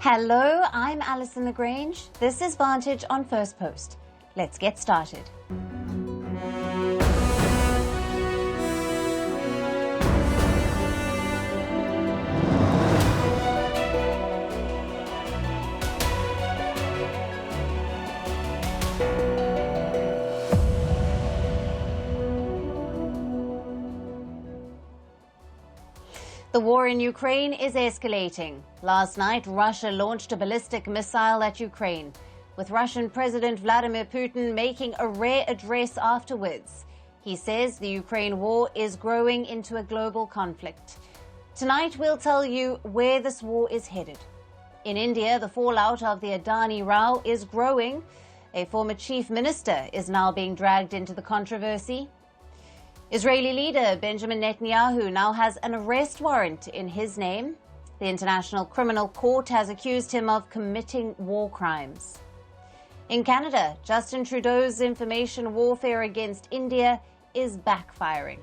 Hello, I'm Alison Lagrange. This is Vantage on Firstpost. Let's get started. The war in Ukraine is escalating. Last night, Russia launched a ballistic missile at Ukraine, with Russian President Vladimir Putin making a rare address afterwards. He says the Ukraine war is growing into a global conflict. Tonight, we'll tell you where this war is headed. In India, the fallout of the Adani row is growing. A former chief minister is now being dragged into the controversy. Israeli leader Benjamin Netanyahu now has an arrest warrant in his name. The International Criminal Court has accused him of committing war crimes. In Canada, Justin Trudeau's information warfare against India is backfiring.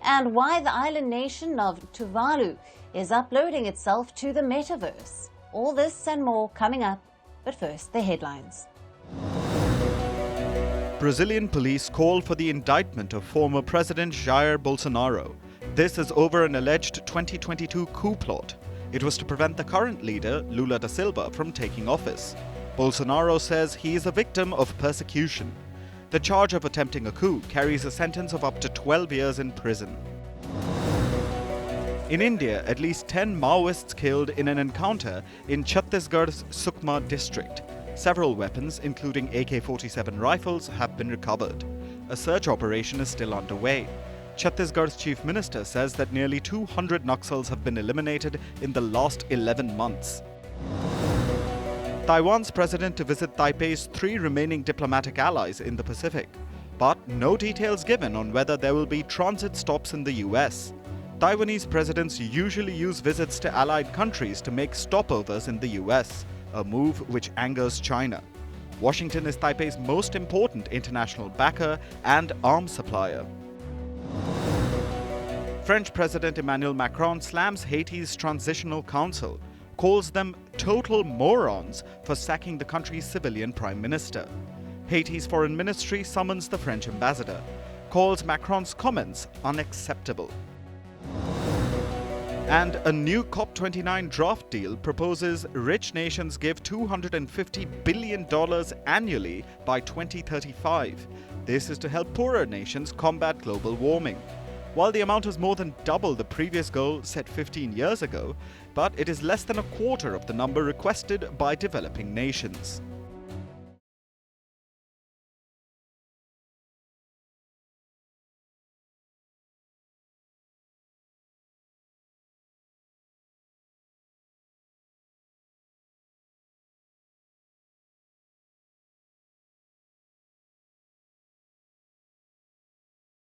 And why the island nation of Tuvalu is uploading itself to the metaverse. All this and more coming up, but first the headlines. Brazilian police call for the indictment of former President Jair Bolsonaro. This is over an alleged 2022 coup plot. It was to prevent the current leader, Lula da Silva, from taking office. Bolsonaro says he is a victim of persecution. The charge of attempting a coup carries a sentence of up to 12 years in prison. In India, at least 10 Maoists killed in an encounter in Chhattisgarh's Sukma district. Several weapons, including AK-47 rifles, have been recovered. A search operation is still underway. Chhattisgarh's chief minister says that nearly 200 Naxals have been eliminated in the last 11 months. Taiwan's president to visit Taipei's 3 remaining diplomatic allies in the Pacific. But no details given on whether there will be transit stops in the US. Taiwanese presidents usually use visits to allied countries to make stopovers in the US. A move which angers China. Washington is Taipei's most important international backer and arms supplier. French President Emmanuel Macron slams Haiti's transitional council, calls them total morons for sacking the country's civilian prime minister. Haiti's foreign ministry summons the French ambassador, calls Macron's comments unacceptable. And a new COP29 draft deal proposes rich nations give $250 billion annually by 2035. This is to help poorer nations combat global warming. While the amount is more than double the previous goal set 15 years ago, but it is less than a quarter of the number requested by developing nations.